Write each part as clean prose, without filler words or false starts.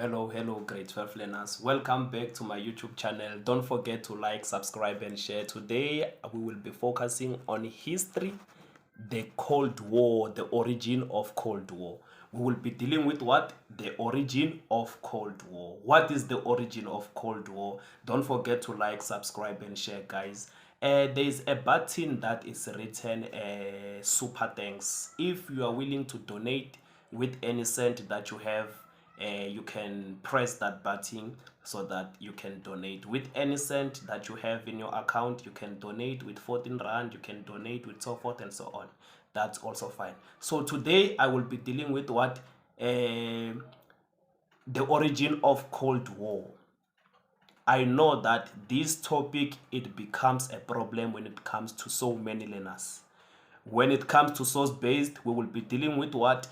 Hello, grade 12 learners. Welcome back to my YouTube channel. Don't forget to like, subscribe, and share. Today, we will be focusing on history, the Cold War, the origin of Cold War. We will be dealing with what? The origin of Cold War. What is the origin of Cold War? Don't forget to like, subscribe, and share, guys. There is a button that is written super thanks. If you are willing to donate with any cent that you have, you can press that button so that you can donate with any cent that you have in your account. You can donate with 14 rand, you can donate with so forth and so on. That's also fine. So today I will be dealing with what the origin of Cold War. I know that this topic, it becomes a problem when it comes to so many learners. When it comes to source based, we will be dealing with what?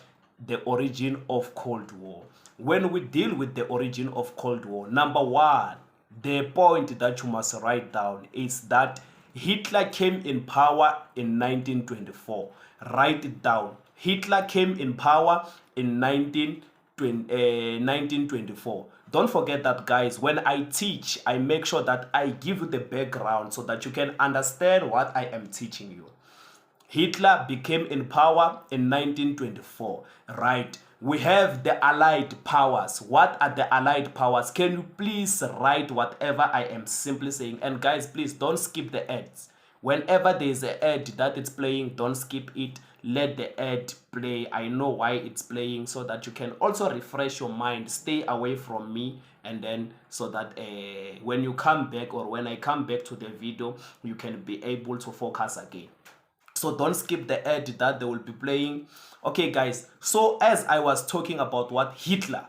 The origin of Cold War. When we deal with the origin of Cold War, number one, the point that you must write down is that Hitler came in power in 1924. Write it down. Hitler came in power in 1924. Don't forget that, guys. When I teach, I make sure that I give you the background so that you can understand what I am teaching you. Hitler became in power in 1924, right? We have the Allied powers. What are the Allied powers? Can you please write whatever I am simply saying? And guys, please don't skip the ads. Whenever there is an ad that it's playing, don't skip it. Let the ad play. I know why it's playing, so that you can also refresh your mind. Stay away from me, and then so that when you come back, or when I come back to the video, you can be able to focus again. So don't skip the ad that they will be playing. Okay, guys. So as I was talking about what Hitler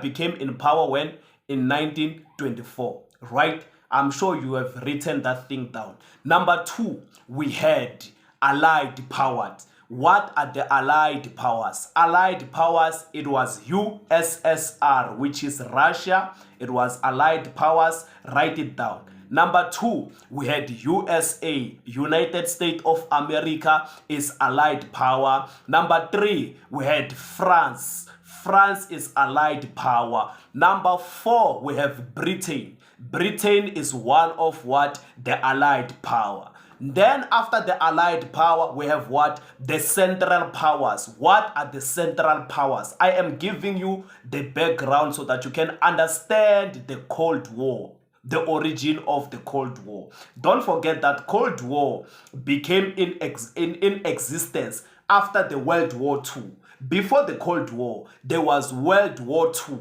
became in power when? In 1924, right? I'm sure you have written that thing down. Number two, we had Allied powers. What are the Allied powers? Allied powers, it was USSR, which is Russia. It was Allied powers. Write it down. Number two, we had USA, United States of America is Allied power. Number three, we had France. France is Allied power. Number four, we have Britain. Britain is one of what? The Allied power. Then after the Allied power, we have what? The Central powers. What are the Central powers? I am giving you the background so that you can understand the Cold War, the origin of the Cold War. Don't forget that Cold War became in existence after the World War II. Before the Cold War, there was World War II.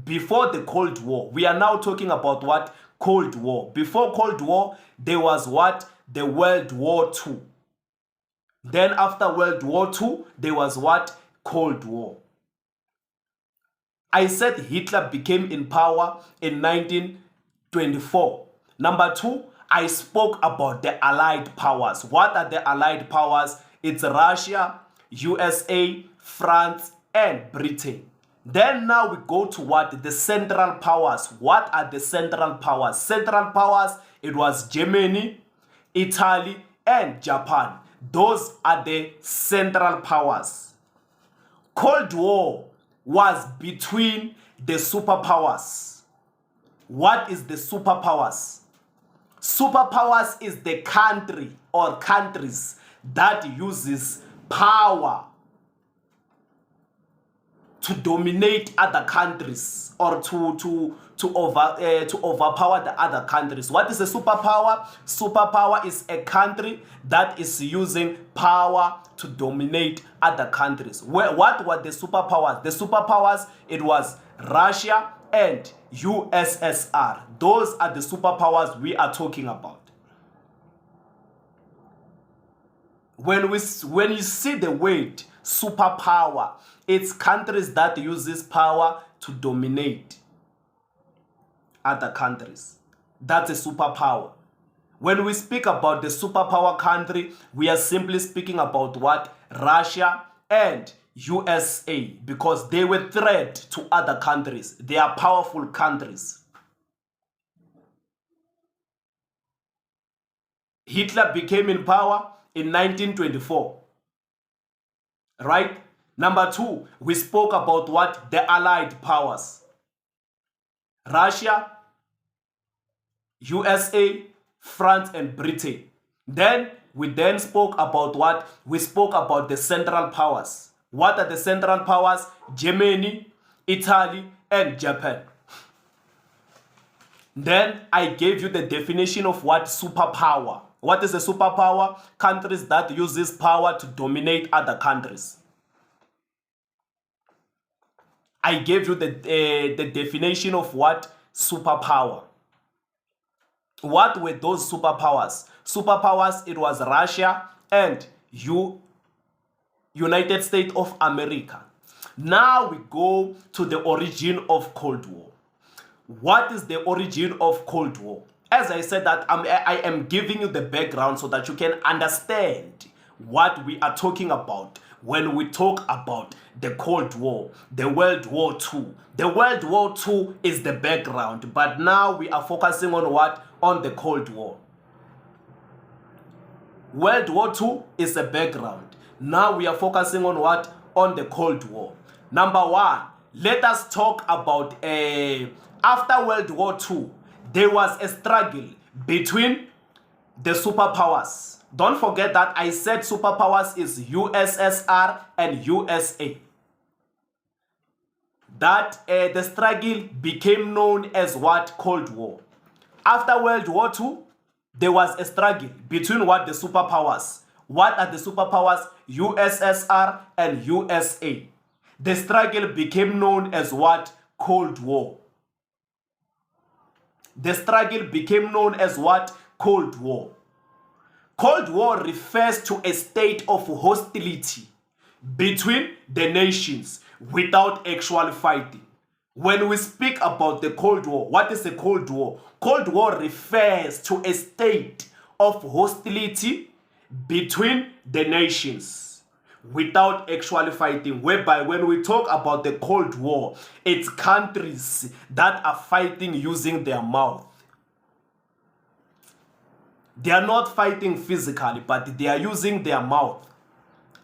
Before the Cold War, we are now talking about what? Cold War. Before Cold War, there was what? The World War II. Then after World War II, there was what? Cold War. I said Hitler became in power in 1924. Number two, I spoke about the Allied powers. What are the Allied powers? It's Russia, USA, France, and Britain. Then now we go to what? The Central powers. What are the Central powers? Central powers, it was Germany, Italy, and Japan. Those are the Central powers. Cold War was between the superpowers. What is the superpowers? Superpowers is the country or countries that uses power to dominate other countries, or to overpower the other countries. What is a superpower? Superpower is a country that is using power to dominate other countries. What were the superpowers? The superpowers, it was Russia and USSR. Those are the superpowers we are talking about. When you see the word superpower, it's countries that uses power to dominate other countries. That's a superpower. When we speak about the superpower country, we are simply speaking about what? Russia and USA, because they were threat to other countries. They are powerful countries. Hitler became in power in 1924. Right? Number two, we spoke about what? The Allied powers. Russia, USA, France, and Britain. Then we spoke about what? We spoke about the Central Powers. What are the Central Powers? Germany, Italy, and Japan. Then I gave you the definition of what? Superpower. What is a superpower? Countries that use this power to dominate other countries. I gave you the definition of what? Superpower. What were those superpowers? Superpowers, it was Russia and United States of America. Now we go to the origin of Cold War. What is the origin of Cold War? As I said that I am giving you the background so that you can understand what we are talking about when we talk about the Cold War, the World War II. The World War II is the background, but now we are focusing on what? On the Cold War. World War II is the background. Now we are focusing on what? On the Cold War. Number one, let us talk about after World War II, there was a struggle between the superpowers. Don't forget that I said superpowers is USSR and USA. That the struggle became known as what? Cold War. After World War II, there was a struggle between what? The superpowers. What are the superpowers? USSR and USA. The struggle became known as what? Cold War. The struggle became known as what? Cold War. Cold War refers to a state of hostility between the nations without actual fighting. When we speak about the Cold War, what is a Cold War? Cold War refers to a state of hostility between the nations without actually fighting, whereby when we talk about the Cold War, it's countries that are fighting using their mouth. They are not fighting physically, but they are using their mouth.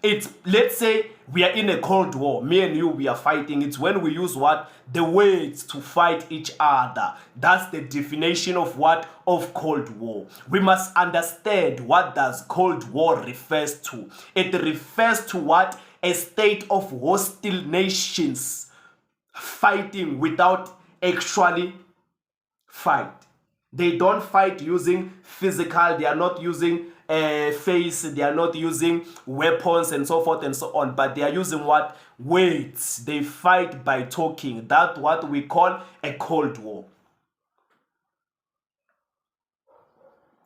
It's, let's say we are in a Cold War, me and you, we are fighting. It's when we use what? The words to fight each other. That's the definition of what? Of Cold War. We must understand what does Cold War refers to. It refers to what? A state of hostile nations fighting without actually fight. They don't fight using physical, they are not using face, they are not using weapons and so forth and so on, but they are using what? Words. They fight by talking. That's what we call a Cold War.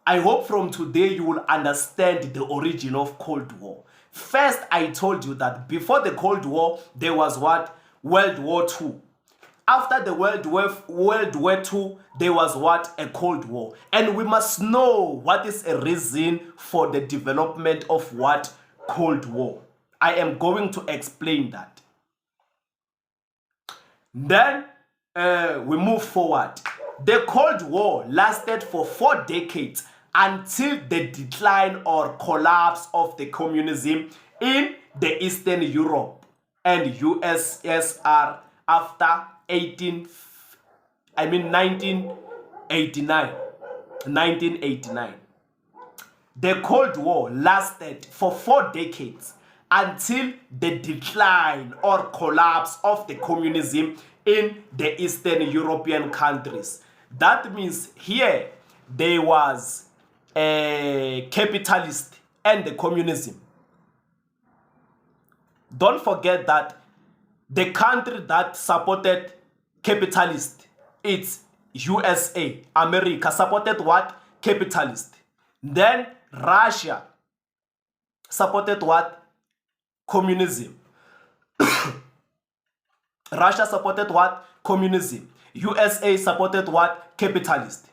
I hope from today you will understand the origin of Cold War. First, I told you that before the Cold War, there was what? World War II. After the World War II, there was what? A Cold War. And we must know what is a reason for the development of what? Cold War. I am going to explain that. Then we move forward. The Cold War lasted for 4 decades until the decline or collapse of the communism in the Eastern Europe and USSR after 1989. The Cold War lasted for 4 decades until the decline or collapse of the communism in the Eastern European countries. That means here there was a capitalist and the communism. Don't forget that the country that supported capitalist, it's USA, America supported what? Capitalist. Then Russia supported what? Communism. Russia supported what? Communism. USA supported what? Capitalist.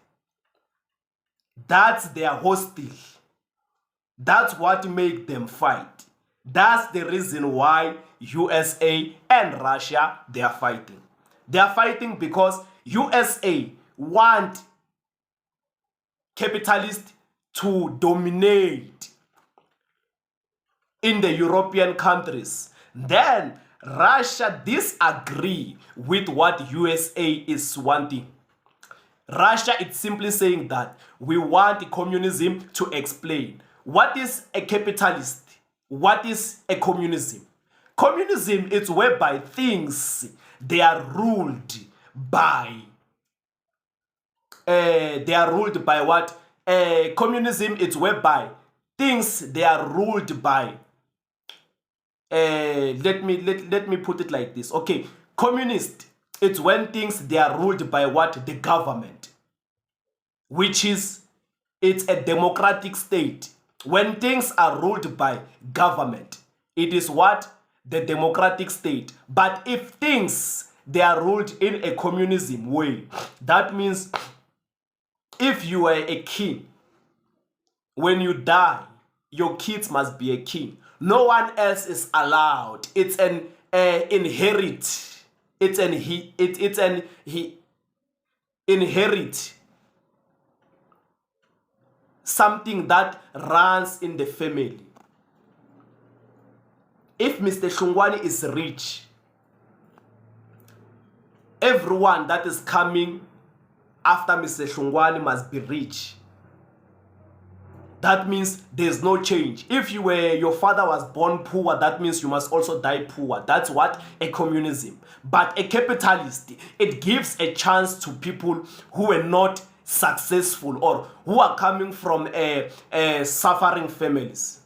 That's their hostile. That's what made them fight. That's the reason why USA and Russia, they are fighting. They are fighting because USA want capitalists to dominate in the European countries. Then Russia disagree with what USA is wanting. Russia is simply saying that we want communism to explain. What is a capitalist? What is a communism? Communism is whereby things they are ruled by what? Communism is whereby things they are ruled by. Let me put it like this. Okay, communist, it's when things they are ruled by what? The government, which is it's a democratic state. When things are ruled by government, it is what? The democratic state. But if things they are ruled in a communism way, that means if you are a king, when you die, your kids must be a king. No one else is allowed. It's an inherit. It's an inherit something that runs in the family. If Mr. Shungwani is rich, everyone that is coming after Mr. Shungwani must be rich. That means there's no change. If your father was born poor, that means you must also die poor. That's what? A communism. But a capitalist, it gives a chance to people who were not successful or who are coming from suffering families.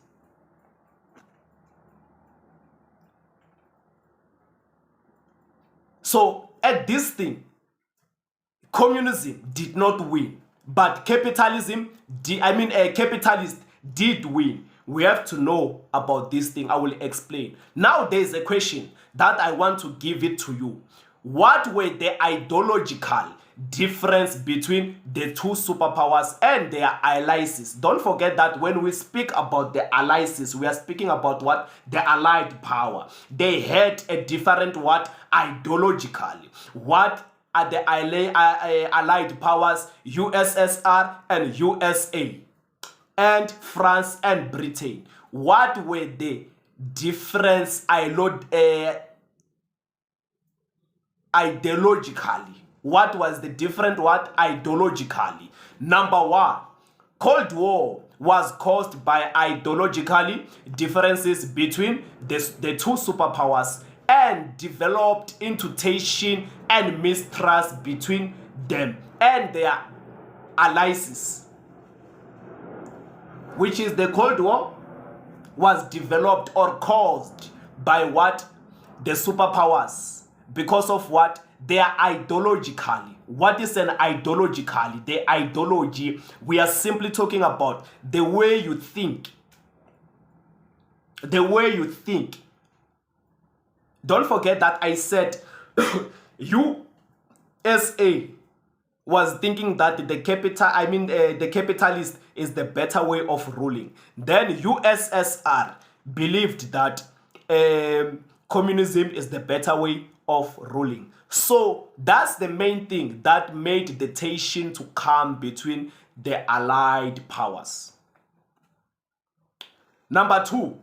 So at this thing, communism did not win, but capitalism, capitalist did win. We have to know about this thing. I will explain. Now there's a question that I want to give it to you. What were the ideological difference between the two superpowers and their allies? Don't forget that when we speak about the allies, we are speaking about what? The allied power. They had a different what? Ideologically. What are the allied powers? USSR and USA and France and Britain. What were the difference ideologically? What was the different what? Ideologically. Number one, Cold War was caused by ideologically differences between the two superpowers and developed into tension and mistrust between them and their allies, which is the Cold War was developed or caused by what? The superpowers, because of what? They are ideologically. What is an ideologically? The ideology, we are simply talking about the way you think. The way you think. Don't forget that I said USA was thinking that the capitalist is the better way of ruling. Then USSR believed that communism is the better way of ruling. So that's the main thing that made the tension to come between the allied powers. Number two,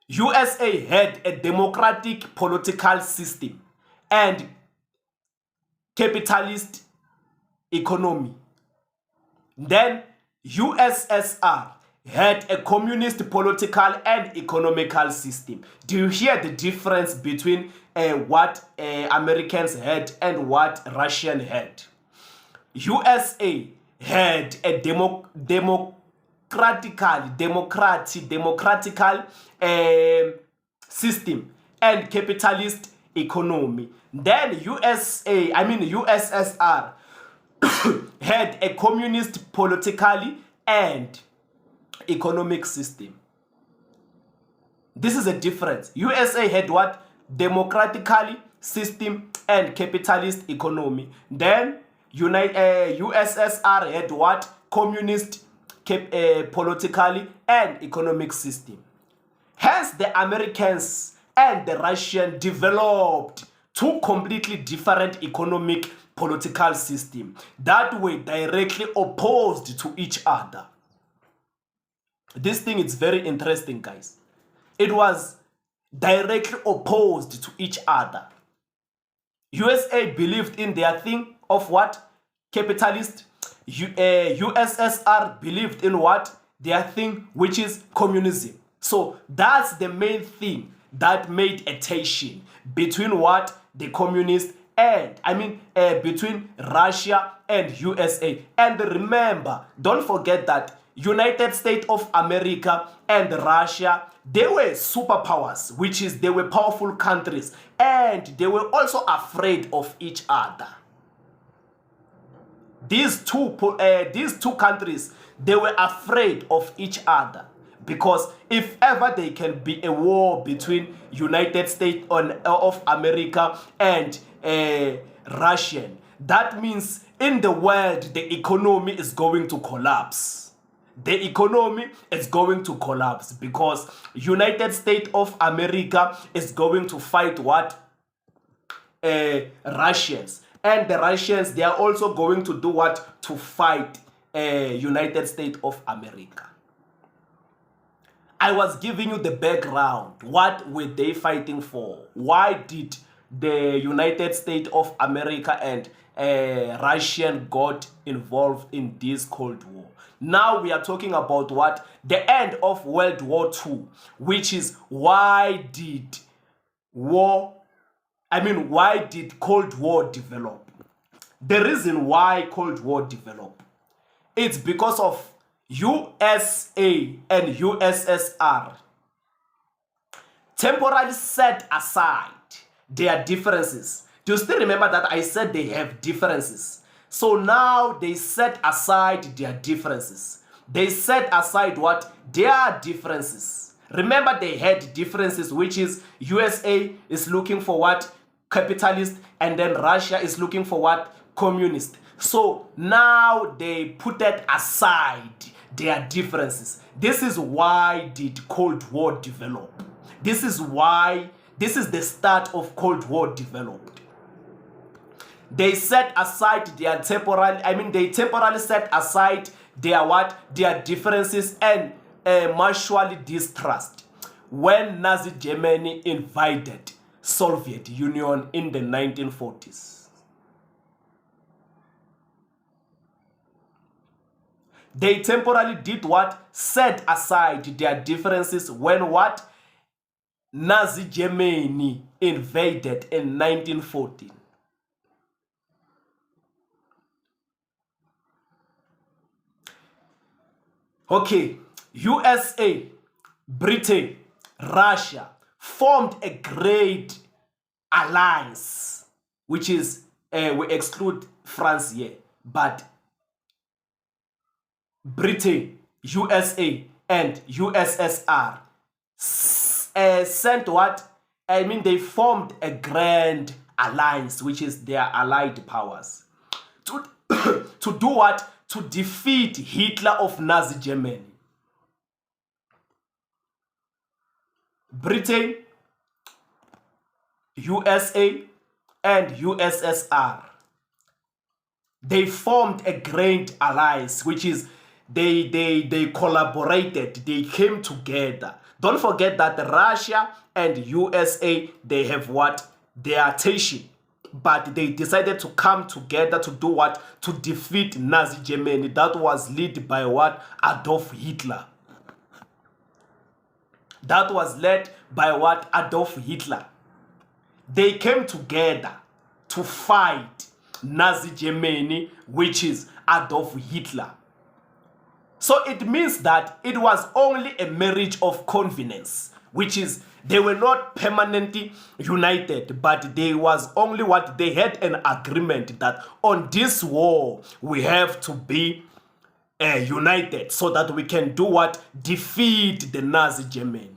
USA had a democratic political system and capitalist economy. Then USSR had a communist political and economical system. Do you hear the difference between what Americans had and what Russian had? USA had a democratical system and capitalist economy. Then USSR had a communist politically and economic system. This is a difference. USA had what? Democratically system and capitalist economy. Then USSR had what? Communist politically and economic system. Hence the Americans and the Russians developed two completely different economic political systems that were directly opposed to each other. This thing is very interesting, guys. It was directly opposed to each other. USA believed in their thing of what? Capitalist. USSR believed in what? Their thing, which is communism. So that's the main thing that made a tension between what? The communists and, between Russia and USA. And remember, don't forget that United States of America and Russia, they were superpowers, which is they were powerful countries, and they were also afraid of each other. These two countries, they were afraid of each other, because if ever there can be a war between United States of America and Russian, that means in the world the economy is going to collapse. The economy is going to collapse because United States of America is going to fight what? Russians. And the Russians, they are also going to do what? To fight United States of America. I was giving you the background. What were they fighting for? Why did the United States of America and Russian got involved in this Cold War? Now we are talking about what? The end of World War II, which is why did Cold War develop? The reason why Cold War developed, it's because of USA and USSR temporarily set aside their differences. Do you still remember that I said they have differences? So now they set aside their differences. They set aside what? Their differences. Remember they had differences, which is USA is looking for what? Capitalist, and then Russia is looking for what? Communist. So now they put that aside, their differences. This is why did Cold War develop. This is the start of Cold War developed. They set aside their they temporarily set aside their what? Their differences and mutual distrust when Nazi Germany invaded Soviet Union in the 1940s. They temporarily did what? Set aside their differences when what? Nazi Germany invaded in 1914. Okay, USA, Britain, Russia formed a great alliance, which is, we exclude France here, but Britain, USA, and USSR sent what? They formed a grand alliance, which is their allied powers, to do what? To defeat Hitler of Nazi Germany. Britain, USA, and USSR, they formed a grand alliance, which is they collaborated, they came together. Don't forget that Russia and USA, they have what? Their tension. But they decided to come together to do what? To defeat Nazi Germany. That was led by what? Adolf Hitler. That was led by what? Adolf Hitler. They came together to fight Nazi Germany, which is Adolf Hitler. So it means that it was only a marriage of convenience, which is they were not permanently united, but they was only what? They had an agreement that on this war we have to be united so that we can do what? Defeat the Nazi Germany.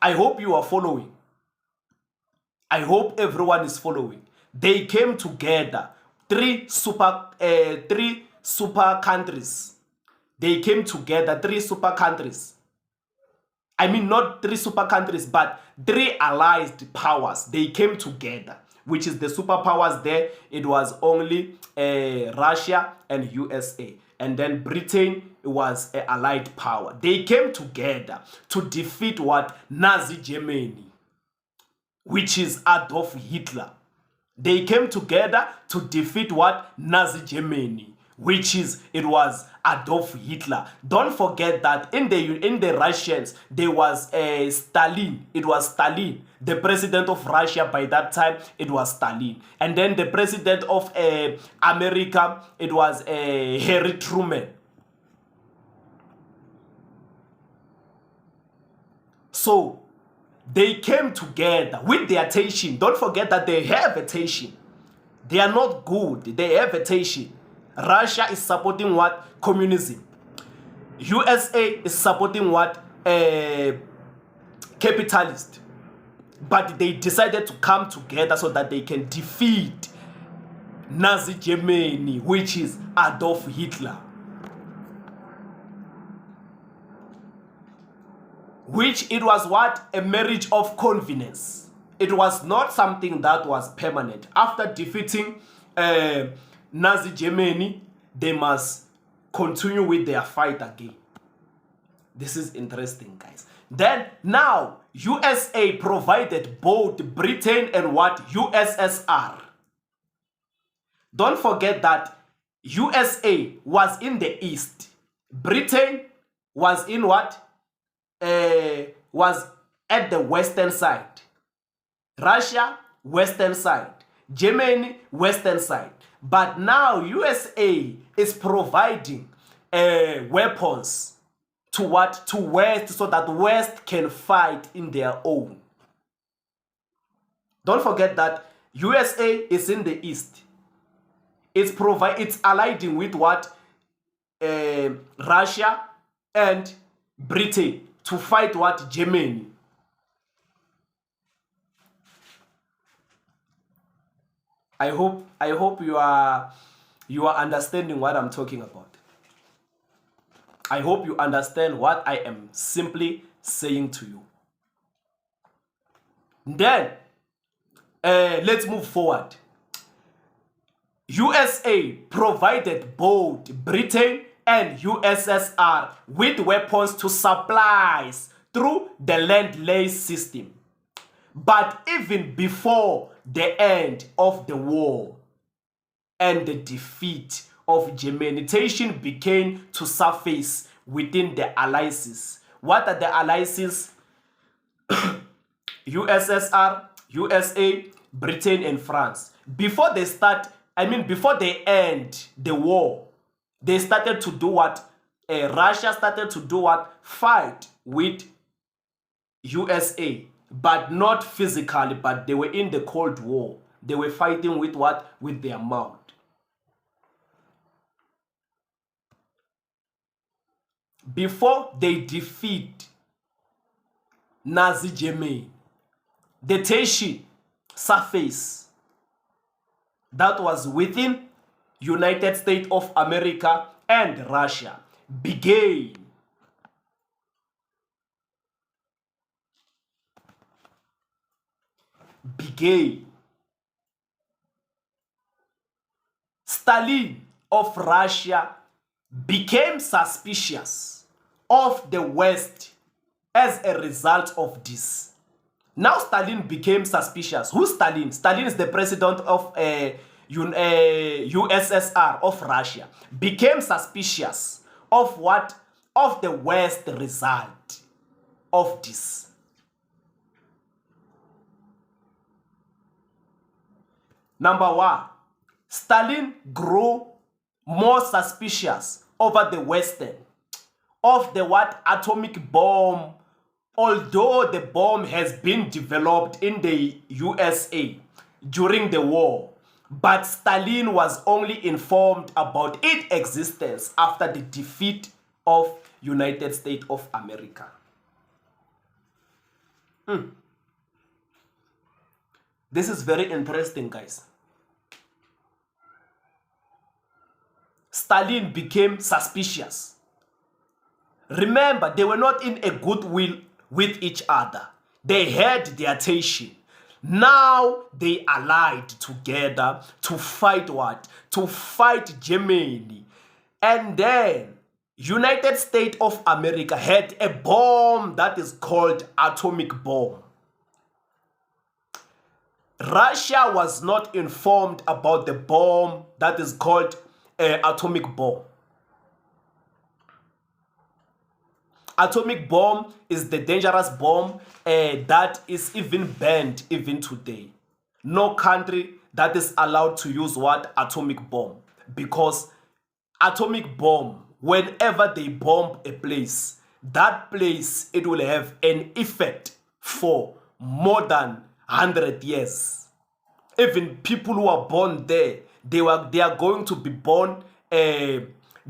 I hope you are following. I hope everyone is following. They came together, three super countries. They came together, three super countries. Not three super countries, but three allied powers. They came together, which is the superpowers there. It was only Russia and USA. and then Britain was an allied power. They came together to defeat what? Nazi Germany, which is Adolf Hitler. They came together to defeat what? Nazi Germany, which is, it was Adolf Hitler. Don't forget that in the Russians, there was Stalin. It was Stalin. The president of Russia by that time, it was Stalin. And then the president of America, it was Harry Truman. So they came together with their tension. Don't forget that they have a tension. They are not good. They have a tension. Russia is supporting what? Communism. USA is supporting what? Capitalist. But they decided to come together so that they can defeat Nazi Germany, which is Adolf Hitler. Which it was what? A marriage of convenience. It was not something that was permanent. After defeating Nazi Germany, they must continue with their fight again. This is interesting, guys. Then now, USA provided both Britain and what? USSR. Don't forget that USA was in the east. Britain was in what? Was at the western side. Russia, western side. Germany, western side. But now USA is providing weapons to what? To West, so that West can fight in their own. Don't forget that USA is in the east. It's allying with what? Russia and Britain to fight what? Germany. I hope you are understanding what I'm talking about. I hope you understand what I am simply saying to you. Then let's move forward. USA provided both Britain and USSR with weapons to supplies through the Lend-Lease system. But even before the end of the war and the defeat of Germany, tension began to surface within the alliances. What are the alliances? USSR, USA, Britain, and France. Before they end the war, they started to do what? Russia started to do what? Fight with USA. But not physically, but they were in the Cold War. They were fighting with what? With their mouth. Before they defeat Nazi Germany, the tension surface that was within United States of America and Russia began. Stalin of Russia became suspicious of the West as a result of this. Now Stalin became suspicious. Who's Stalin? Stalin is the president of USSR of Russia. Became suspicious of what? Of the West result of this. Number one, Stalin grew more suspicious over the Western of the what? Atomic bomb. Although the bomb has been developed in the USA during the war, but Stalin was only informed about its existence after the defeat of United States of America. This is very interesting, guys. Stalin became suspicious. Remember, they were not in a goodwill with each other. They had their tension. Now they allied together to fight what? To fight Germany. And then United States of America had a bomb that is called atomic bomb. Russia was not informed about the bomb that is called atomic bomb. Atomic bomb is the dangerous bomb that is even banned even today. No country that is allowed to use what? Atomic bomb. Because atomic bomb, whenever they bomb a place, that place, it will have an effect for more than 100 years. Even people who are born there, they are going to be born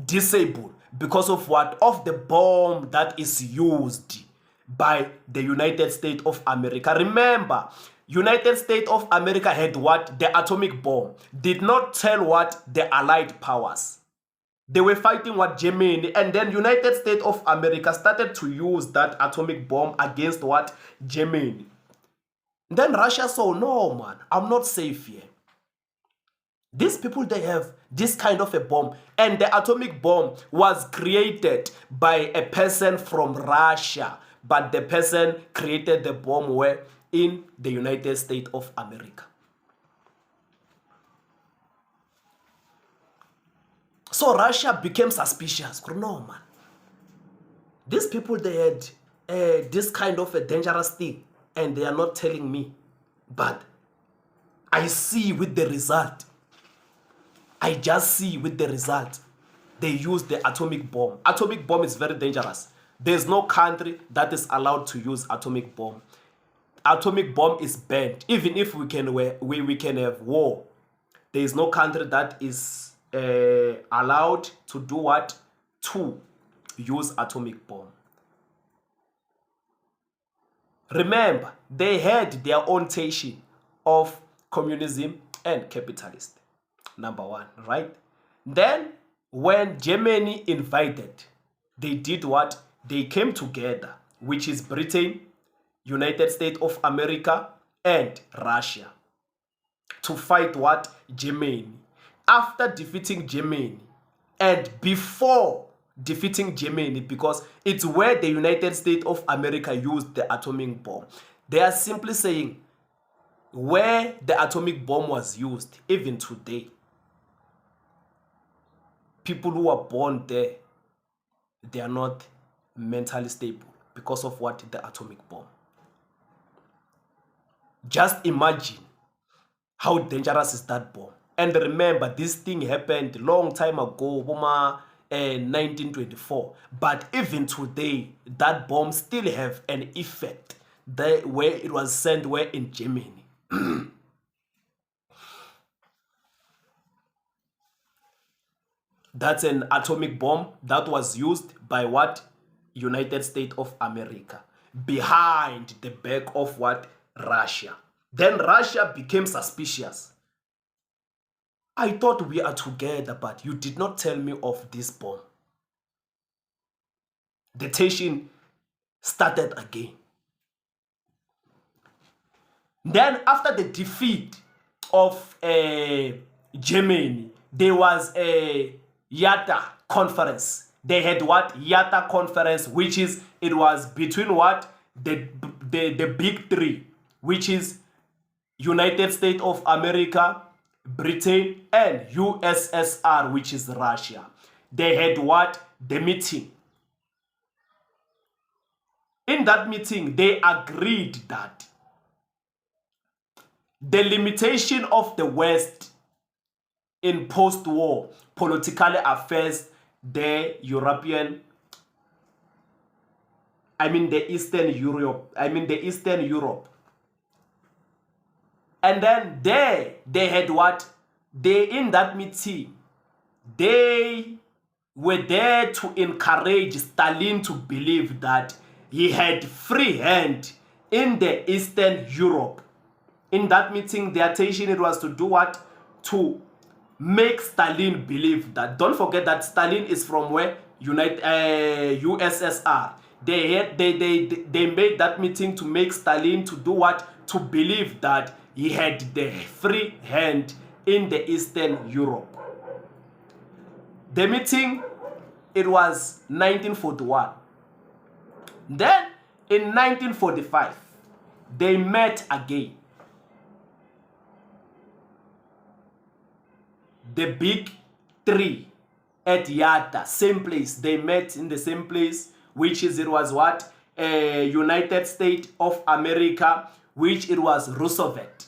disabled because of what? Of the bomb that is used by the United States of America. Remember, United States of America had what? The atomic bomb. Did not tell what? The Allied powers. They were fighting what? Germany. And then United States of America started to use that atomic bomb against what? Germany. Then Russia saw, no man, I'm not safe here. These people, they have this kind of a bomb. And the atomic bomb was created by a person from Russia. But the person created the bomb where? In the United States of America. So Russia became suspicious. No man. These people, they had this kind of a dangerous thing. And they are not telling me. But I see with the result. I just see with the result. They use the atomic bomb. Atomic bomb is very dangerous. There's no country that is allowed to use atomic bomb. Atomic bomb is banned. Even if we can have war, there is no country that is allowed to do what? To use atomic bomb. Remember, they had their own teaching of communism and capitalist. Number one, right? Then, when Germany invaded, they did what? They came together, which is Britain, United States of America, and Russia, to fight what? Germany. After defeating Germany, and before defeating Germany, because it's where the United States of America used the atomic bomb. They are simply saying where the atomic bomb was used, even today, people who are born there, they are not mentally stable because of what? The atomic bomb. Just imagine how dangerous is that bomb. And remember, this thing happened long time ago, 1924. But even today, that bomb still have an effect there where it was sent where? In Germany. That's an atomic bomb that was used by what? United States of America. Behind the back of what? Russia. Then Russia became suspicious. I thought we are together, but you did not tell me of this bomb. The tension started again. Then after the defeat of Germany, there was a Yalta conference. They had what? Yalta conference, which is, it was between what? The big three, which is United States of America, Britain, and USSR, which is Russia. They had what? The meeting. In that meeting, they agreed that the limitation of the West in post-war political affairs, the Eastern Europe. And then they had what? In that meeting, they were there to encourage Stalin to believe that he had free hand in the Eastern Europe. In that meeting, their intention, it was to do what? To make Stalin believe that. Don't forget that Stalin is from where? USSR. They made that meeting to make Stalin to do what? To believe that he had the free hand in the Eastern Europe. The meeting, it was 1941. Then in 1945, they met again. The big three at Yalta, same place. They met in the same place, which is, it was what? United States of America, which it was Roosevelt.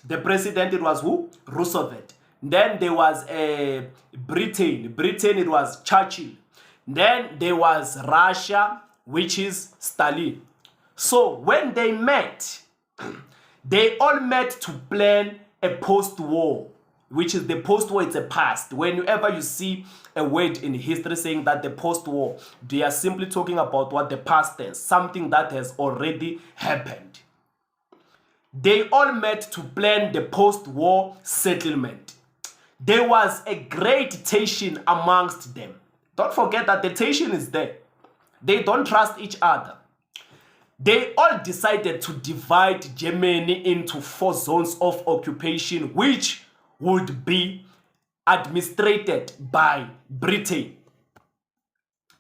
The president, it was who? Roosevelt. Then there was Britain. Britain, it was Churchill. Then there was Russia, which is Stalin. So when they met, they all met to plan a post-war, which is the post-war, it's a past. Whenever you see a word in history saying that the post-war, they are simply talking about what the past tense, something that has already happened. They all met to plan the post-war settlement. There was a great tension amongst them. Don't forget that the tension is there. They don't trust each other. They all decided to divide Germany into 4 zones of occupation, which would be administered by Britain.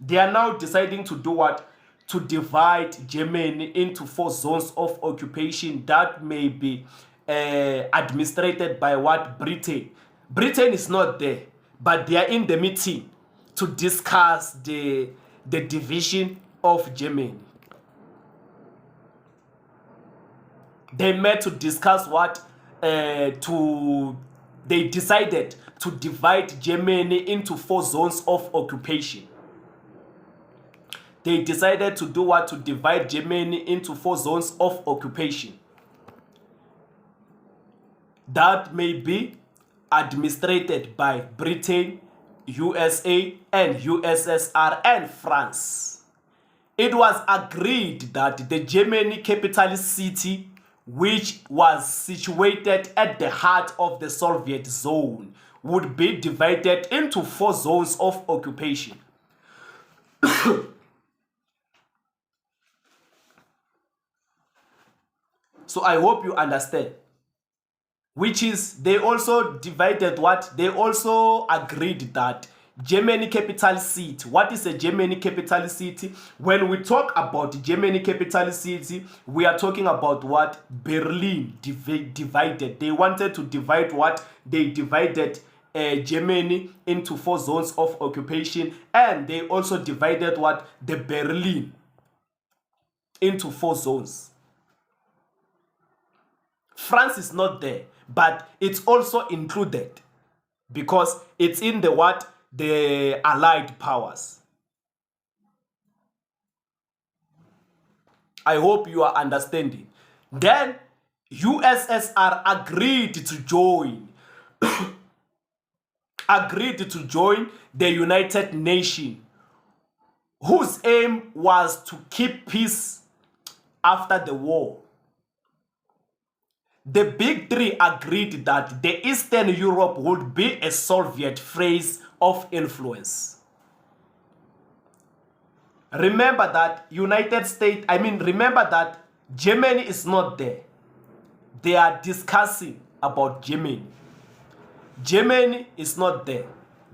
They are now deciding to do what? To divide Germany into 4 zones of occupation that may be administered by what? Britain. Britain is not there, but they are in the meeting to discuss the division of Germany. They met to discuss what? They decided to divide Germany into 4 zones of occupation. They decided to do what? To divide Germany into 4 zones of occupation that may be administered by Britain, USA, and USSR, and France. It was agreed that the Germany capital city, which was situated at the heart of the Soviet zone, would be divided into 4 zones of occupation. So I hope you understand. Which is, they also divided what? They also agreed that Germany capital city. What is a Germany capital city? When we talk about Germany capital city, we are talking about what? Berlin divided. They wanted to divide what? They divided Germany into 4 zones of occupation, and they also divided what? The Berlin into 4 zones. France is not there, but it's also included because it's in the what? The Allied powers. I hope you are understanding. Then USSR agreed to join the United Nations, whose aim was to keep peace after the war. The big three agreed that the Eastern Europe would be a Soviet phase of influence. Remember that remember that Germany is not there. They are discussing about Germany. Germany is not there,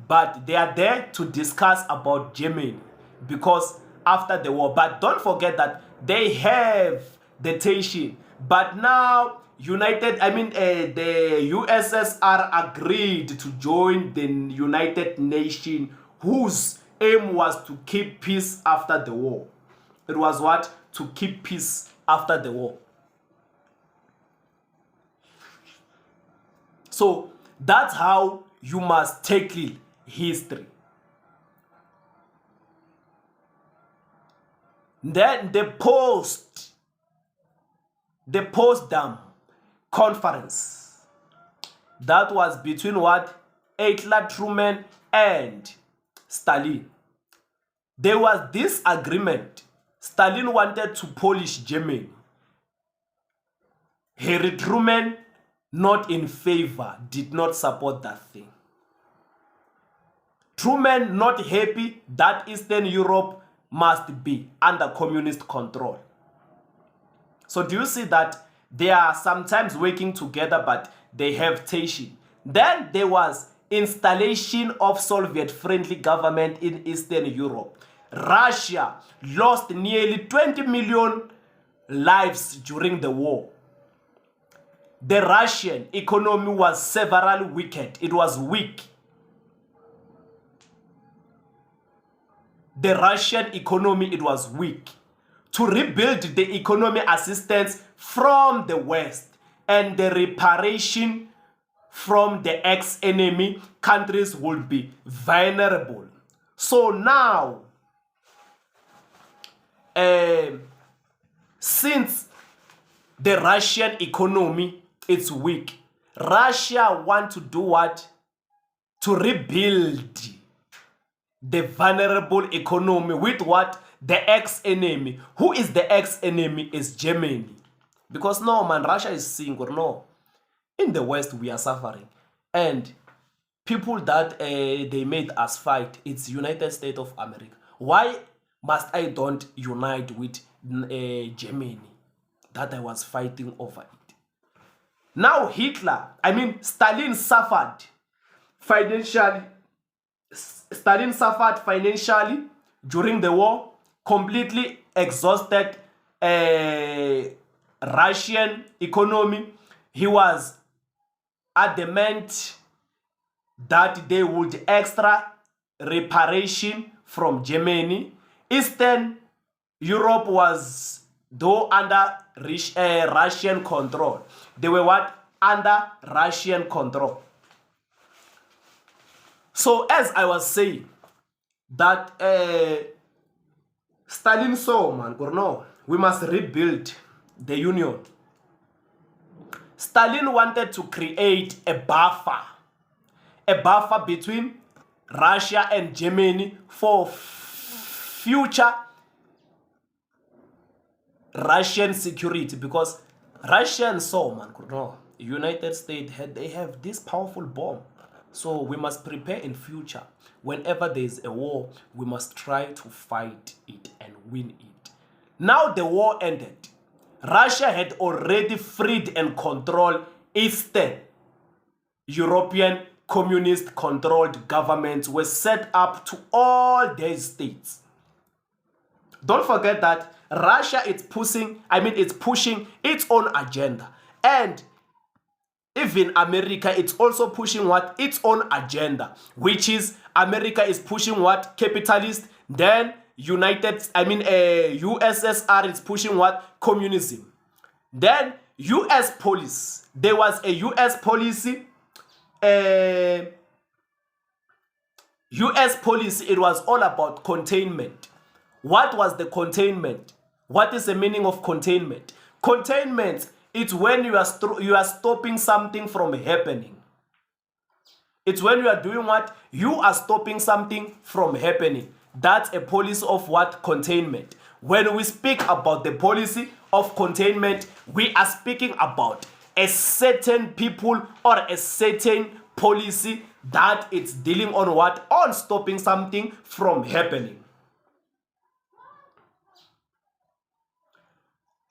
but they are there to discuss about Germany because after the war. But don't forget that they have the tension. But now the USSR agreed to join the United Nations, whose aim was to keep peace after the war. It was what? To keep peace after the war. So that's how you must tackle history. Then the Potsdam Conference, that was between what? Hitler, Truman, and Stalin. There was this agreement. Stalin wanted to polish Germany. Harry Truman, not in favor, did not support that thing. Truman not happy that Eastern Europe must be under communist control. So do you see that they are sometimes working together, but they have tension? Then there was installation of Soviet-friendly government in Eastern Europe, Russia lost nearly 20 million lives during the war. The Russian economy was severely weakened. It was weak. The Russian economy, it was weak. To rebuild the economy, assistance from the West and the reparation from the ex-enemy countries would be vulnerable. So now, since the Russian economy is weak, Russia want to do what? To rebuild the vulnerable economy with what? The ex-enemy. Who is the ex-enemy? Is Germany. Because no, man, Russia is single. No. In the West, we are suffering. And people that they made us fight, it's United States of America. Why must I don't unite with Germany that I was fighting over it? Now Stalin suffered financially. Stalin suffered financially during the war, completely exhausted Russian economy. He was adamant that they would extra reparation from Germany. Eastern Europe was though under Russian control. They were what? Under Russian control. So as I was saying, that Stalin saw, man, no, we must rebuild the Union. Stalin wanted to create a buffer between Russia and Germany for future Russian security, because Russian saw, man, no, United States they have this powerful bomb. So we must prepare in future. Whenever there is a war, we must try to fight it and win it. Now the war ended. Russia had already freed and controlled Eastern European communist-controlled governments were set up to all their states. Don't forget that Russia is pushing its own agenda. And even America, it's also pushing what? Its own agenda, which is America is pushing what? Capitalist. Then USSR is pushing what? Communism. Then US policy. There was a US policy. US policy, it was all about containment. What was the containment? What is the meaning of containment? Containment, it's when you are stopping something from happening. It's when you are doing what? You are stopping something from happening. That's a policy of what? Containment. When we speak about the policy of containment, we are speaking about a certain people or a certain policy that it's dealing on what? On stopping something from happening.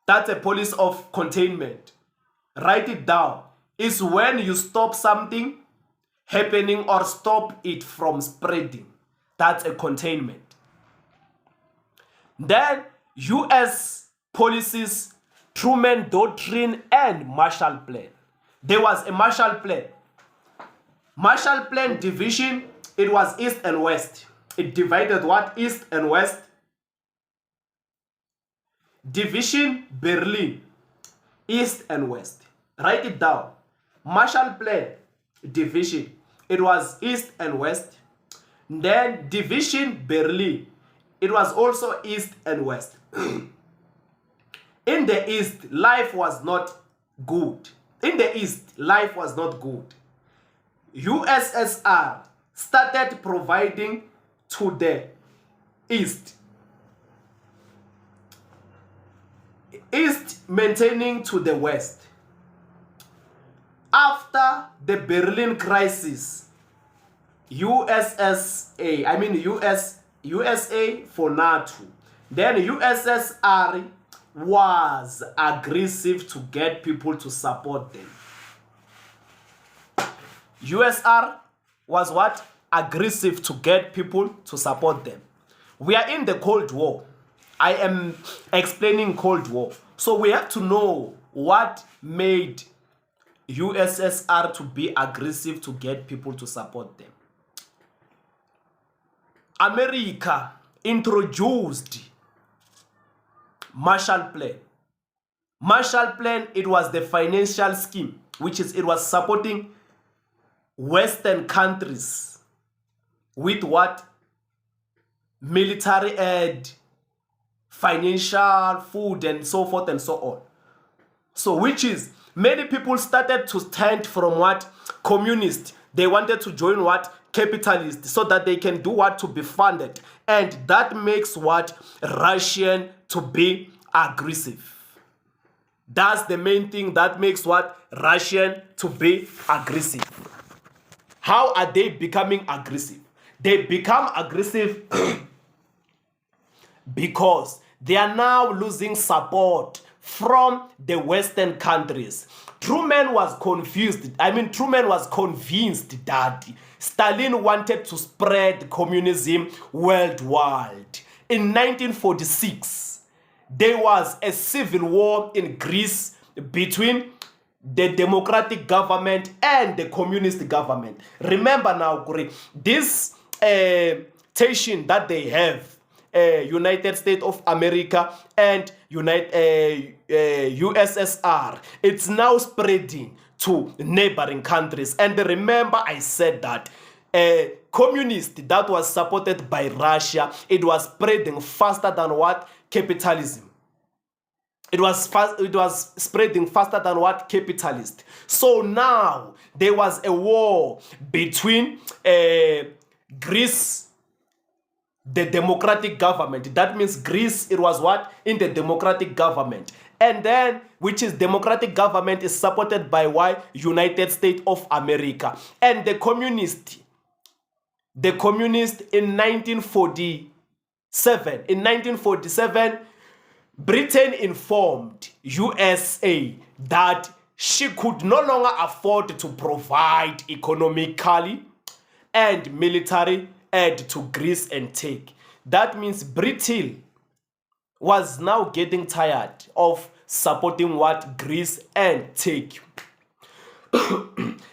That's a policy of containment. Write it down. It's when you stop something happening or stop it from spreading. That's a containment. Then US policies, Truman Doctrine and Marshall Plan. There was a Marshall Plan. Marshall Plan division, it was East and West. It divided what? East and West. Division, Berlin, East and West. Write it down. Marshall Plan division, it was East and West. Then division, Berlin, it was also East and West. In the East, life was not good. In the East, life was not good. USSR started providing to the East. East maintaining to the West. After the Berlin crisis, USA for NATO. Then USSR was aggressive to get people to support them. was what? Aggressive to get people to support them. We are in the Cold War. I am explaining Cold War. So we have to know what made USSR to be aggressive to get people to support them. America introduced Marshall Plan. Marshall Plan, it was the financial scheme, which is it was supporting Western countries with what? Military aid, financial, food, and so forth and so on. So which is, many people started to stand from what? Communist. They wanted to join what? Capitalist, so that they can do what? To be funded. And that makes what? Russian to be aggressive. That's the main thing that makes what? Russian to be aggressive. How are they becoming aggressive? They become aggressive because they are now losing support from the Western countries. Truman was confused. Truman was convinced that Stalin wanted to spread communism worldwide. In 1946, there was a civil war in Greece between the democratic government and the communist government. Remember now, this tension that they have, United States of America and USSR, it's now spreading to neighboring countries. And remember, I said that communist that was supported by Russia, it was spreading faster than what? Capitalism. It was spreading faster than what? Capitalist. So now there was a war between Greece, the democratic government. That means Greece, it was what? In the democratic government. And then, which is democratic government is supported by why? United States of America. And the communist in 1947, Britain informed USA that she could no longer afford to provide economically and military aid to Greece and Turkey. That means Britain was now getting tired of supporting what? Greece and Turkey.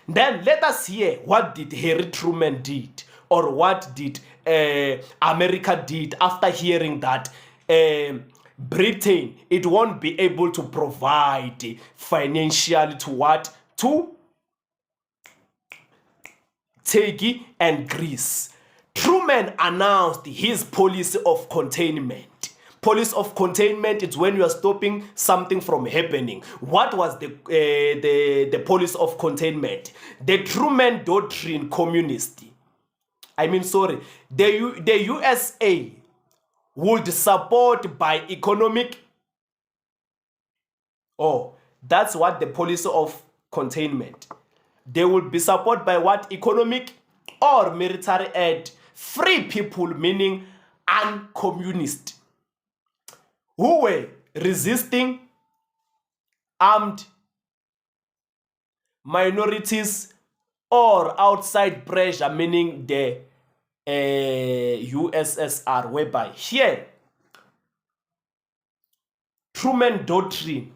Then let us hear what did Harry Truman did, or what did America did after hearing that Britain, it won't be able to provide financially to what? To Turkey and Greece. Truman announced his policy of containment. Policy of containment is when you are stopping something from happening. What was the policy of containment? The Truman Doctrine communist. The USA would support by economic. Oh, that's what the policy of containment. They will be supported by what? Economic or military aid. Free people, meaning uncommunist, who were resisting armed minorities or outside pressure, meaning the USSR, whereby here Truman Doctrine,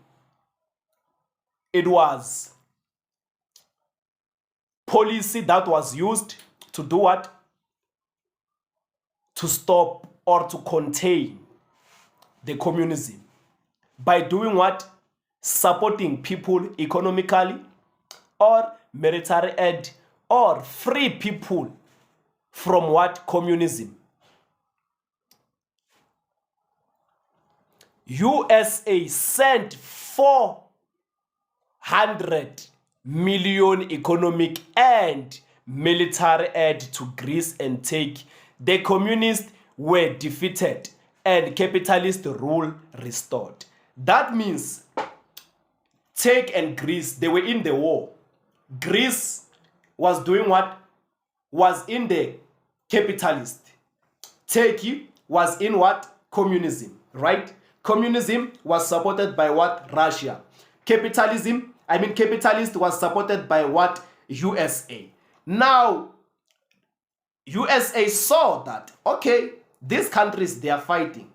it was policy that was used to do what? To stop or to contain the communism by doing what? Supporting people economically or military aid or free people from what? Communism. USA sent 400 million economic and military aid to Greece and Turkey. The communists were defeated and capitalist rule restored. That means Turkey and Greece, they were in the war. Greece was doing what? Was in the capitalist. Turkey was in what? Communism, right? Communism was supported by what? Russia. Capitalist was supported by what? USA. Now, USA saw that, okay, these countries, they are fighting.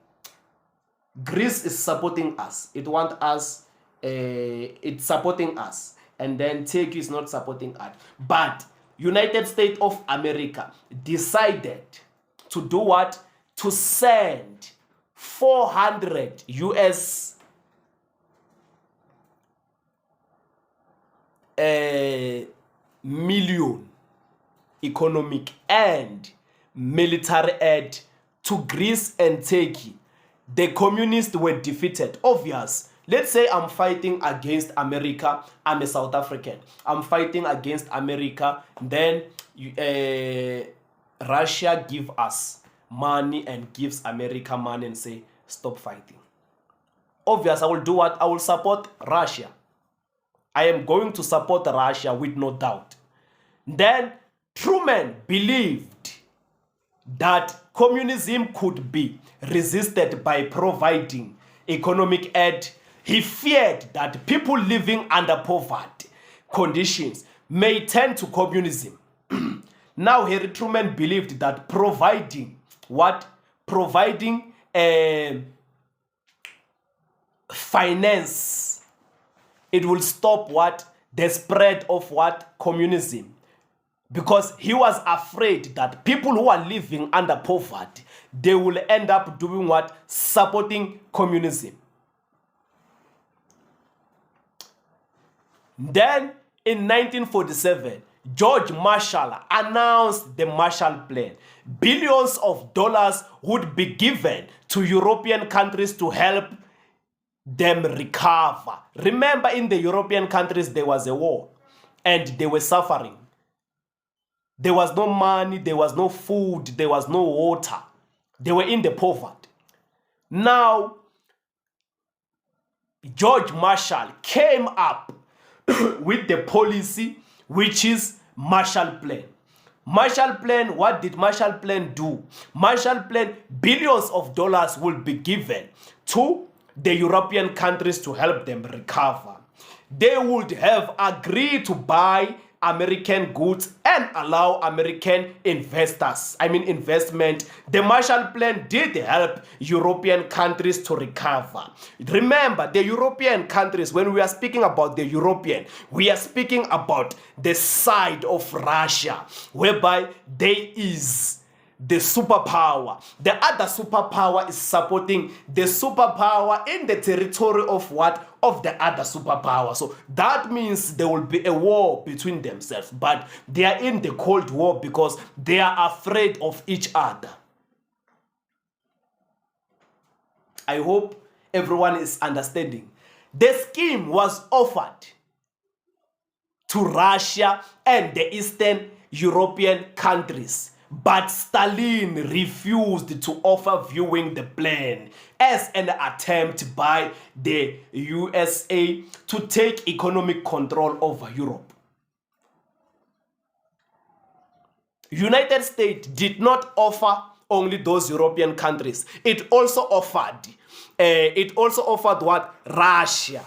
Greece is supporting us. It wants us, it's supporting us. And then Turkey is not supporting us. But United States of America decided to do what? To send 400 US million economic and military aid to Greece and Turkey. The communists were defeated. Obvious. Let's say I'm fighting against America. I'm a South African. I'm fighting against America. Then Russia give us money and gives America money and say, stop fighting. Obvious, I will do what? I will support Russia. I am going to support Russia with no doubt. Then Truman believed that communism could be resisted by providing economic aid. He feared that people living under poverty conditions may turn to communism. Now Harry Truman believed that providing what? Providing finance, it will stop what? The spread of what? Communism. Because he was afraid that people who are living under poverty, they will end up doing what? Supporting communism. Then in 1947, George Marshall announced the Marshall Plan. Billions of dollars would be given to European countries to help them recover. Remember, in the European countries, there was a war and they were suffering. There was no money, there was no food, there was no water. They were in the poverty. Now, George Marshall came up with the policy which is Marshall Plan. Marshall Plan, what did Marshall Plan do? Marshall Plan, billions of dollars will be given to the European countries to help them recover. They would have agreed to buy American goods and allow American investment. The Marshall Plan did help European countries to recover. Remember, the European countries, when we are speaking about the European, we are speaking about the side of Russia, whereby there is the superpower. The other superpower is supporting the superpower in the territory of what? Of the other superpower. So that means there will be a war between themselves, but they are in the Cold War because they are afraid of each other. I hope everyone is understanding. The scheme was offered to Russia and the Eastern European countries, but Stalin refused to offer viewing the plan as an attempt by the USA to take economic control over Europe. United States did not offer only those European countries. It also offered what? Russia.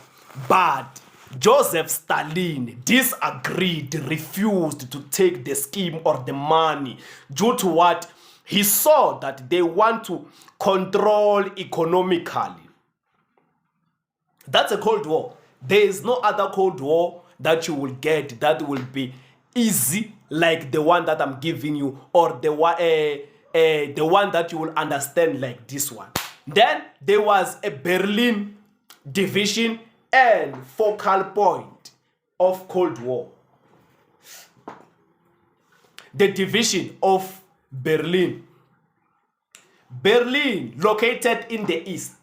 But Joseph Stalin disagreed, refused to take the scheme or the money due to what? He saw that they want to control economically. That's a Cold War. There is no other Cold War that you will get that will be easy like the one that I'm giving you, or the one that you will understand like this one. Then there was a Berlin division and focal point of Cold War. The division of Berlin. Berlin, located in the east,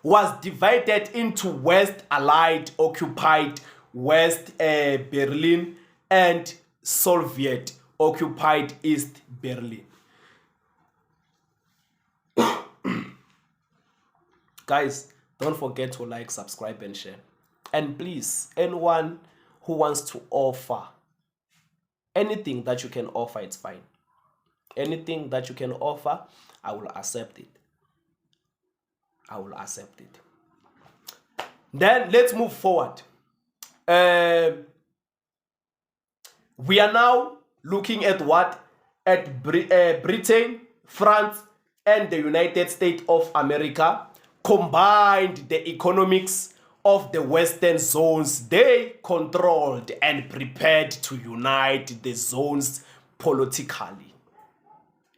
was divided into West Allied occupied West Berlin and Soviet occupied East Berlin. Guys, don't forget to like, subscribe, and share. And please, anyone who wants to offer anything that you can offer, it's fine. Anything that you can offer, I will accept it. I will accept it. Then let's move forward. We are now looking at what? at Britain, France, and the United States of America combined the economics of the Western zones they controlled and prepared to unite the zones politically.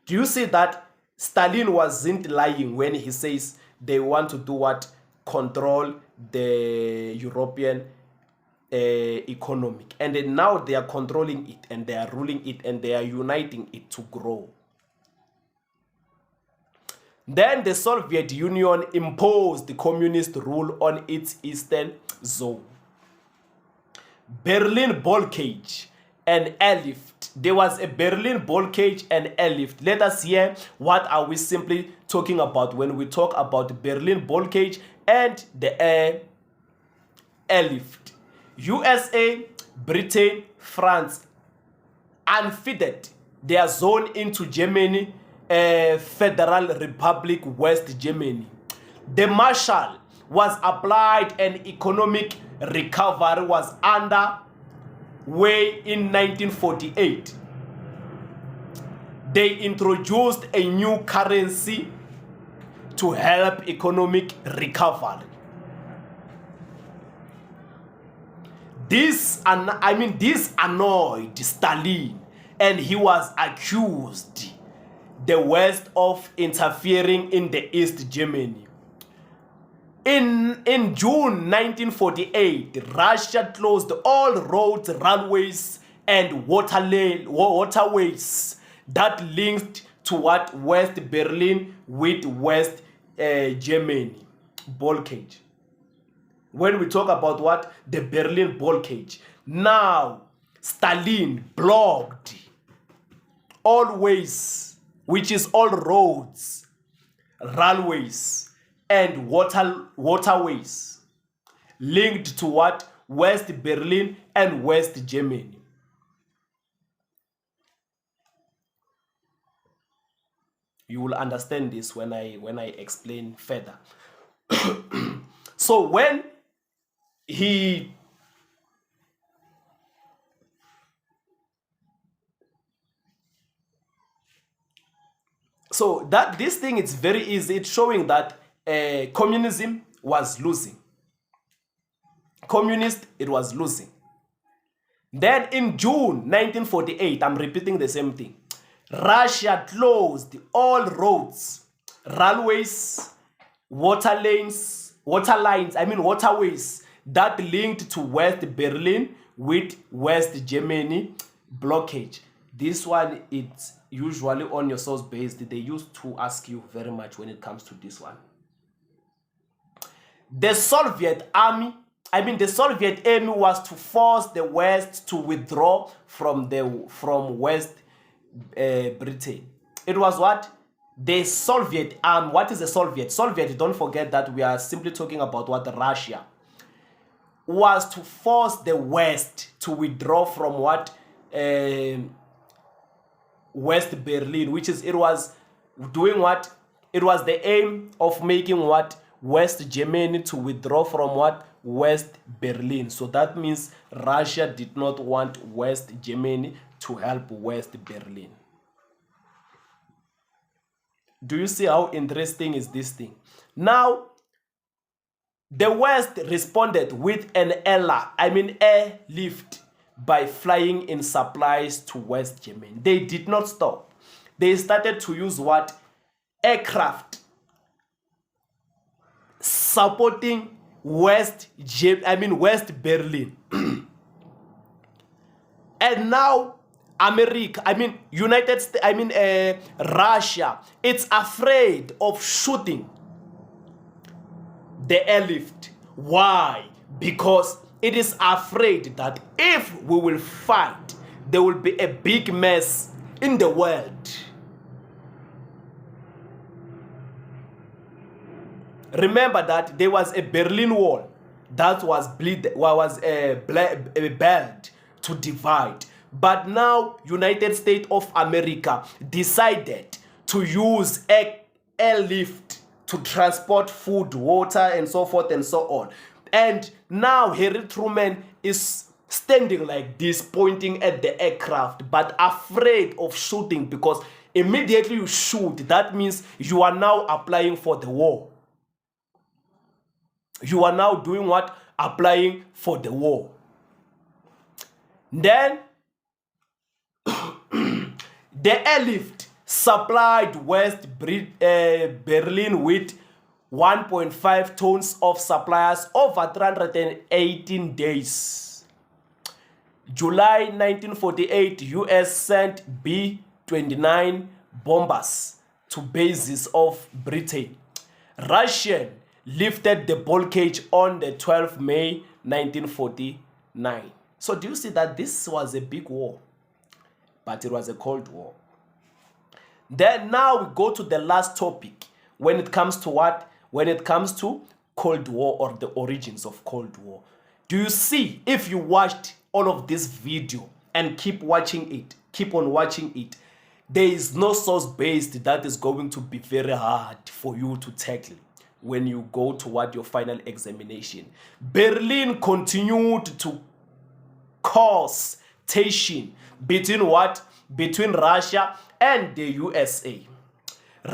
Do you see that Stalin wasn't lying when he says they want to do what? Control the European economic. And then now they are controlling it and they are ruling it and they are uniting it to grow. Then the Soviet Union imposed the communist rule on its eastern zone. Berlin blockade and airlift. There was a Berlin blockade and airlift. Let us hear what are we simply talking about when we talk about Berlin blockade and the airlift. USA, Britain, France unfitted their zone into Germany, Federal Republic West Germany. The Marshall was applied and economic recovery was underway in 1948. They introduced a new currency to help economic recovery. This annoyed Stalin, and he was accused the West of interfering in the East Germany. In June 1948, Russia closed all roads, railways, and waterways that linked to what West Berlin with West Germany blockade. When we talk about what? The Berlin blockade. Now, Stalin blocked all ways, which is all roads, railways, and waterways linked to what? West Berlin and West Germany. You will understand this when I explain further. So when he so that this thing is very easy. It's showing that communism was losing. It was losing. Then in June 1948, I'm repeating the same thing. Russia closed all roads, railways, waterways that linked to West Berlin with West Germany blockage. This one is usually on your source based. They used to ask you very much when it comes to this one. The Soviet army was to force the West to withdraw from West Britain. It was what? The Soviet army. What is a Soviet? Soviet, don't forget that we are simply talking about what? Russia was to force the West to withdraw from what? West Berlin, which is, it was doing what? It was the aim of making what? West Germany to withdraw from what? West Berlin. So that means Russia did not want West Germany to help West Berlin. Do you see how interesting is this thing? Now, the West responded with an airlift by flying in supplies to West Germany. They did not stop. They started to use what? Aircraft supporting West Berlin. And now Russia, it's afraid of shooting the airlift. Why? Because it is afraid that if we will fight, there will be a big mess in the world. Remember that there was a Berlin Wall that was built to divide. But now United States of America decided to use airlift to transport food, water, and so forth and so on. And now Harry Truman is standing like this, pointing at the aircraft, but afraid of shooting, because immediately you shoot, that means you are now applying for the war. You are now doing what? Applying for the war. Then the airlift supplied West Berlin with 1.5 tons of supplies over 318 days. July 1948, US sent B-29 bombers to bases of Britain. Russian lifted the blockade on the 12th May 1949. So do you see that this was a big war, but it was a Cold War. Then now we go to the last topic when it comes to what? When it comes to Cold War, or the origins of Cold War. Do you see, if you watched all of this video and keep watching it, keep on watching it, there is no source based that is going to be very hard for you to tackle when you go toward your final examination. Berlin continued to cause tension between what? Between Russia and the USA.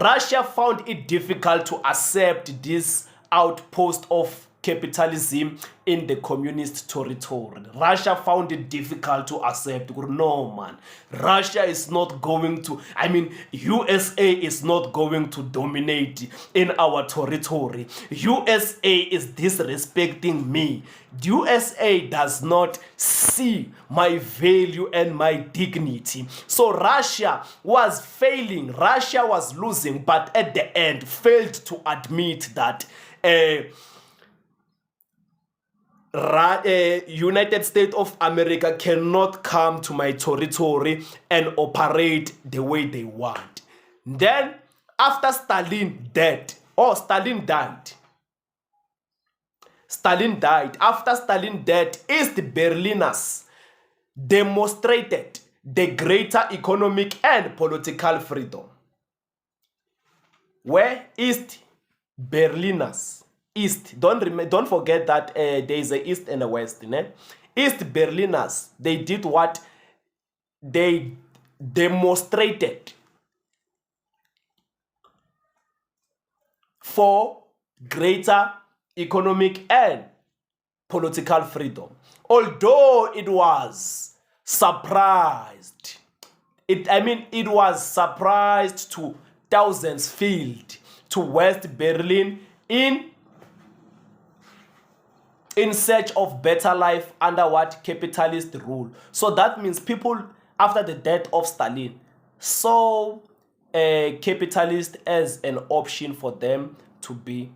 Russia found it difficult to accept this outpost of capitalism in the communist territory. Russia found it difficult to accept. No, man. Russia is not going to, USA is not going to dominate in our territory. USA is disrespecting me. USA does not see my value and my dignity. So Russia was failing. Russia was losing, but at the end failed to admit that United States of America cannot come to my territory and operate the way they want. Then, after Stalin died, after Stalin died, East Berliners demonstrated the greater economic and political freedom. Where East Berliners, East, don't forget that there is a East and a West. East Berliners, they did what? They demonstrated for greater economic and political freedom. Although it was surprised, it was surprised to thousands filled to West Berlin in search of better life under what? Capitalist rule. So that means people, after the death of Stalin, saw capitalist as an option for them to be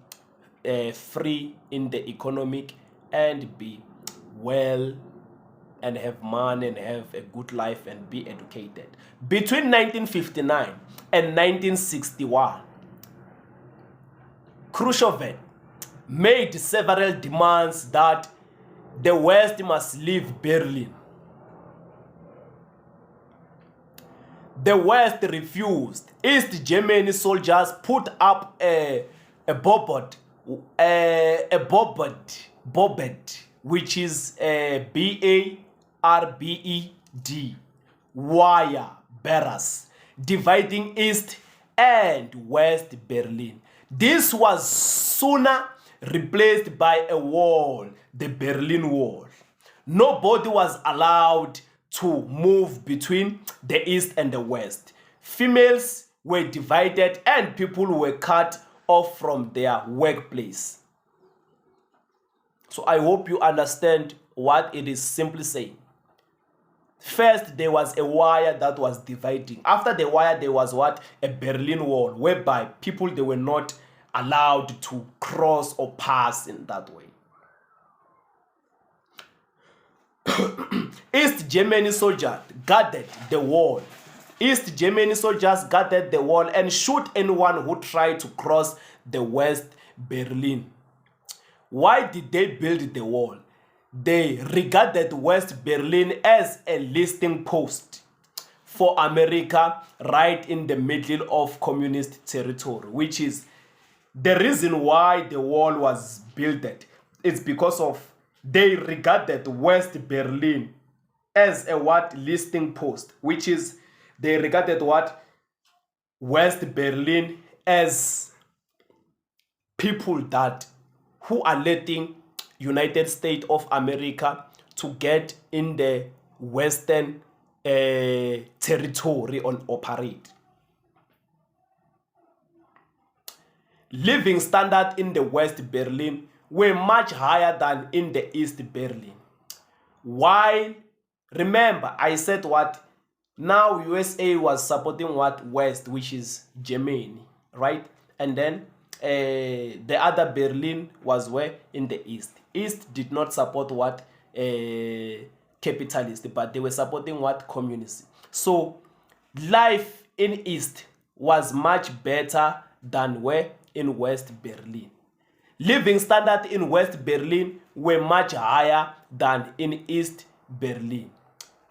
free in the economic and be well and have money and have a good life and be educated. Between 1959 and 1961, Khrushchev made several demands that the West must leave Berlin. The West refused. East Germany soldiers put up a bobet, which is a BARBED, wire barriers, dividing East and West Berlin. This was sooner replaced by a wall, the Berlin Wall. Nobody was allowed to move between the East and the West. Females were divided and people were cut off from their workplace. So I hope you understand what it is simply saying. First, there was a wire that was dividing. After the wire, there was what? A Berlin Wall, whereby people, they were not allowed to cross or pass in that way. East Germany soldiers guarded the wall. East Germany soldiers guarded the wall and shoot anyone who tried to cross the West Berlin. Why did they build the wall? They regarded West Berlin as a listing post for America right in the middle of communist territory, which is the reason why the wall was built. It's because of they regarded West Berlin as a what listing post, which is they regarded what West Berlin as people that who are letting United States of America to get in the Western territory and operate. Living standard in the West Berlin were much higher than in the East Berlin. While, remember, I said what? Now USA was supporting what? West, which is Germany, right? And then the other Berlin was where? In the East. East did not support what? Capitalist, but they were supporting what? Communism. So life in East was much better than where? In West Berlin. Living standard in West Berlin were much higher than in East Berlin.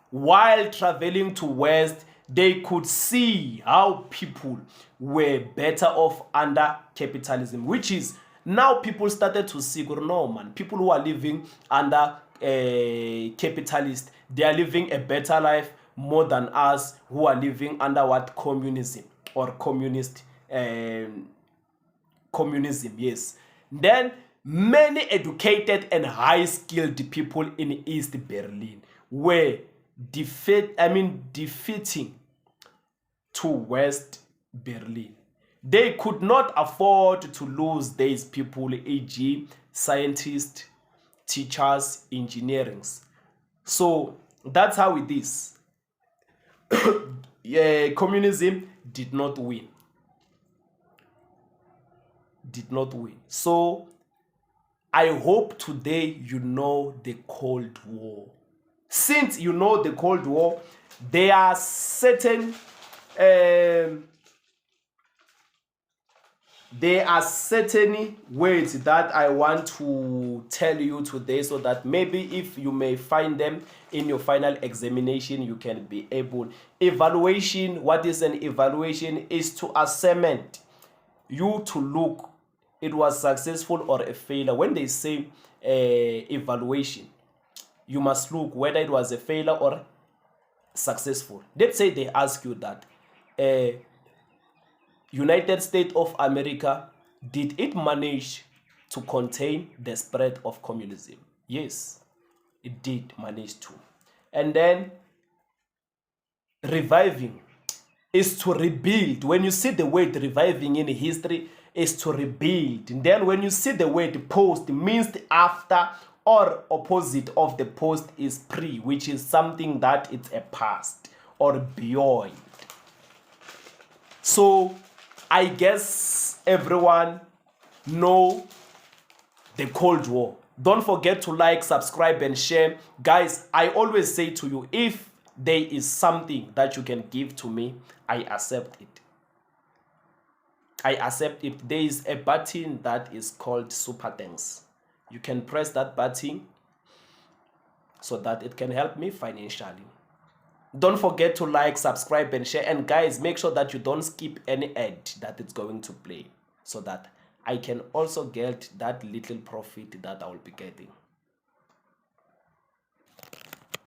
While traveling to West, they could see how people were better off under capitalism, which is now people started to see, no man, people who are living under capitalist, they are living a better life more than us who are living under what? Communism or communist communism, yes. Then many educated and high-skilled people in East Berlin were defeating to West Berlin. They could not afford to lose these people, e.g. scientists, teachers, engineers. So that's how it is. Communism did not win. So I hope today you know the Cold War. Since you know the Cold War, there are certain words that I want to tell you today, so that maybe if you may find them in your final examination, you can be able. Evaluation. What is an evaluation? Is to assessment you to look it was successful or a failure. When they say evaluation, you must look whether it was a failure or successful. Let's say they ask you that United States of America, did it manage to contain the spread of communism? Yes, it did manage to. And then reviving is to rebuild. When you see the word reviving in history, is to rebuild. And then when you see the word post, means after or opposite of the post is pre, which is something that it's a past or beyond. So I guess everyone know the Cold War. Don't forget to like, subscribe, and share. Guys, I always say to you, if there is something that you can give to me, I accept it. I accept if there is a button that is called super thanks. You can press that button so that it can help me financially. Don't forget to like, subscribe, and share. And guys, make sure that you don't skip any ad that it's going to play, so that I can also get that little profit that I will be getting.